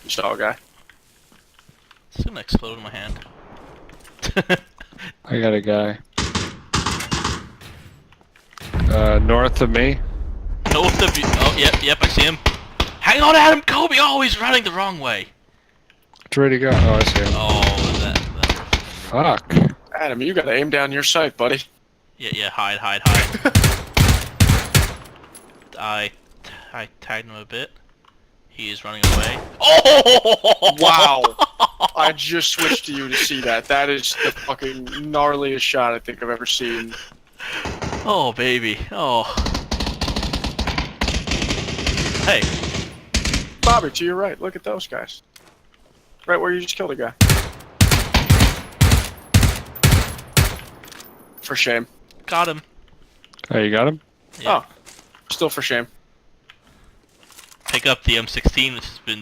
You saw a guy. It's gonna explode in my hand. I got a guy. North of me. North of you. Oh, yep, I see him. Hang on, Adam! Kobe! Oh, he's running the wrong way. Which way to go? Oh, I see him. Oh, that. Fuck. Adam, you gotta aim down your sight, buddy. Yeah, hide. I tagged him a bit. He is running away. Oh! Wow. I just switched to you to see that. That is the fucking gnarliest shot I think I've ever seen. Oh, baby. Oh. Hey. Bobby, to your right. Look at those guys. Right where you just killed a guy. For shame. Got him. Oh, you got him? Yeah. Oh. Still for shame. Pick up the M16, which has been